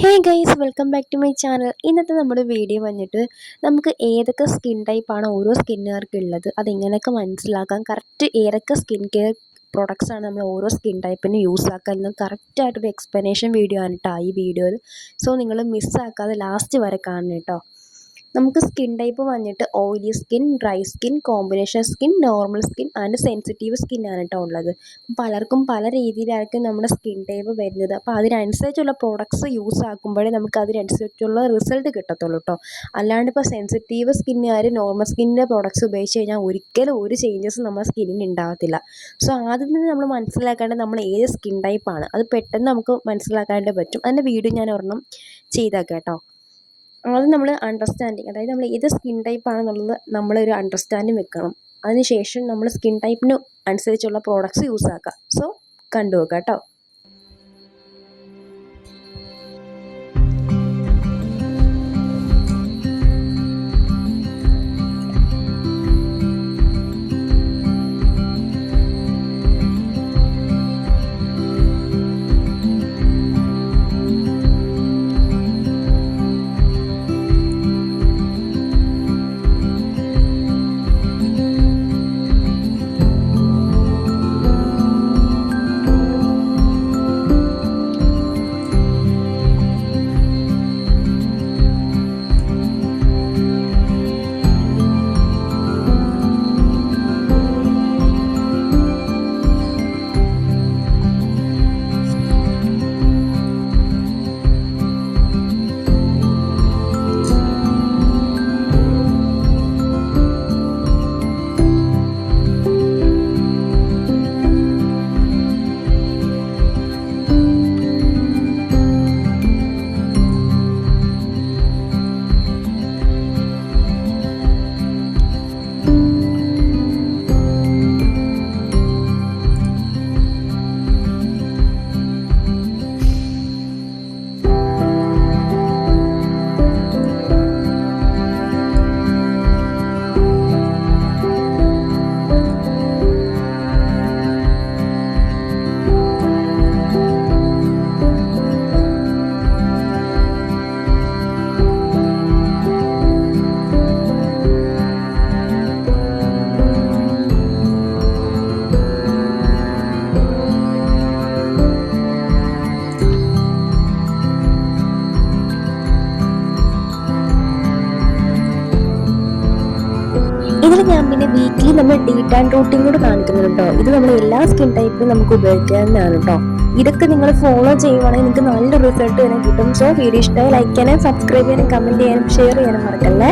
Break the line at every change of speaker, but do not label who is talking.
Hey guys, welcome back to my channel. ഇന്നത്തെ നമ്മുടെ video വന്നിട്ട് നമുക്ക് ഏതൊക്കെ സ്കിൻ ടൈപ്പാണ് ഓരോ സ്കിന്നുകാർക്ക് ഉള്ളത്, അതെങ്ങനെയൊക്കെ മനസ്സിലാക്കാം, കറക്റ്റ് ഏതൊക്കെ സ്കിൻ കെയർ പ്രൊഡക്ട്സ് ആണ് നമ്മൾ ഓരോ സ്കിൻ ടൈപ്പിന് യൂസ് ആക്കുക എന്ന് കറക്റ്റായിട്ടൊരു എക്സ്പ്ലനേഷൻ വീഡിയോ ആണ് കേട്ടോ ഈ വീഡിയോയിൽ. സോ നിങ്ങൾ മിസ്സാക്കാതെ ലാസ്റ്റ് വരെ കാണണം കേട്ടോ. നമുക്ക് സ്കിൻ ടൈപ്പ് വന്നിട്ട് oily skin, dry skin, combination skin, normal skin and sensitive skin ആണ് കേട്ടോ ഉള്ളത്. പലർക്കും പല രീതിയിലായിരിക്കും നമ്മുടെ സ്കിൻ ടൈപ്പ് വരുന്നത്. അപ്പോൾ അതിനനുസരിച്ചുള്ള പ്രോഡക്ട്സ് യൂസ് ആക്കുമ്പോഴേ നമുക്ക് അതിനനുസരിച്ചുള്ള റിസൾട്ട് കിട്ടത്തുള്ളൂ കേട്ടോ. അല്ലാണ്ട് ഇപ്പോൾ സെൻസിറ്റീവ് സ്കിന്നുകാർ നോർമൽ സ്കിന്നിൻ്റെ പ്രോഡക്ട്സ് ഉപയോഗിച്ച് കഴിഞ്ഞാൽ ഒരിക്കലും ഒരു ചേഞ്ചസ് നമ്മുടെ സ്കിന്നിന് ഉണ്ടാകത്തില്ല. സോ ആദ്യം തന്നെ നമ്മൾ മനസ്സിലാക്കേണ്ടത് നമ്മൾ ഏത് സ്കിൻ ടൈപ്പാണ്, അത് പെട്ടെന്ന് നമുക്ക് മനസ്സിലാക്കാനായിട്ട് പറ്റും. അതിൻ്റെ വീഡിയോ ഞാൻ ഒരെണ്ണം ചെയ്തേക്കാം കേട്ടോ. ആദ്യം നമ്മൾ അണ്ടർസ്റ്റാൻഡിങ്, അതായത് നമ്മൾ ഏത് സ്കിൻ ടൈപ്പ് ആണെന്നുള്ളത് നമ്മളൊരു അണ്ടർസ്റ്റാൻഡിങ് വെക്കണം. അതിനുശേഷം നമ്മൾ സ്കിൻ ടൈപ്പിന് അനുസരിച്ചുള്ള പ്രോഡക്ട്സ് യൂസ് ആക്കുക. സോ കണ്ടു നോക്കുക കേട്ടോ. ഇതിൽ ഞാൻ പിന്നെ വീക്കിലി നമ്മൾ ഡീ ടാൻ റൂട്ടീൻ കൂടെ കാണിക്കുന്നുണ്ട് കേട്ടോ. ഇത് നമ്മൾ എല്ലാ സ്കിൻ ടൈപ്പിലും നമുക്ക് ഉപയോഗിക്കാവുന്നതാണ് കേട്ടോ. ഇതൊക്കെ നിങ്ങൾ ഫോളോ ചെയ്യുവാണെങ്കിൽ നിങ്ങൾക്ക് നല്ല റിസൾട്ട് തന്നെ കിട്ടും. സോ വീഡിയോ ഇഷ്ടമായി ലൈക്ക് ചെയ്യാനും സബ്സ്ക്രൈബ് ചെയ്യാനും കമൻറ്റ് ചെയ്യാനും ഷെയർ ചെയ്യാനും മറക്കല്ലേ.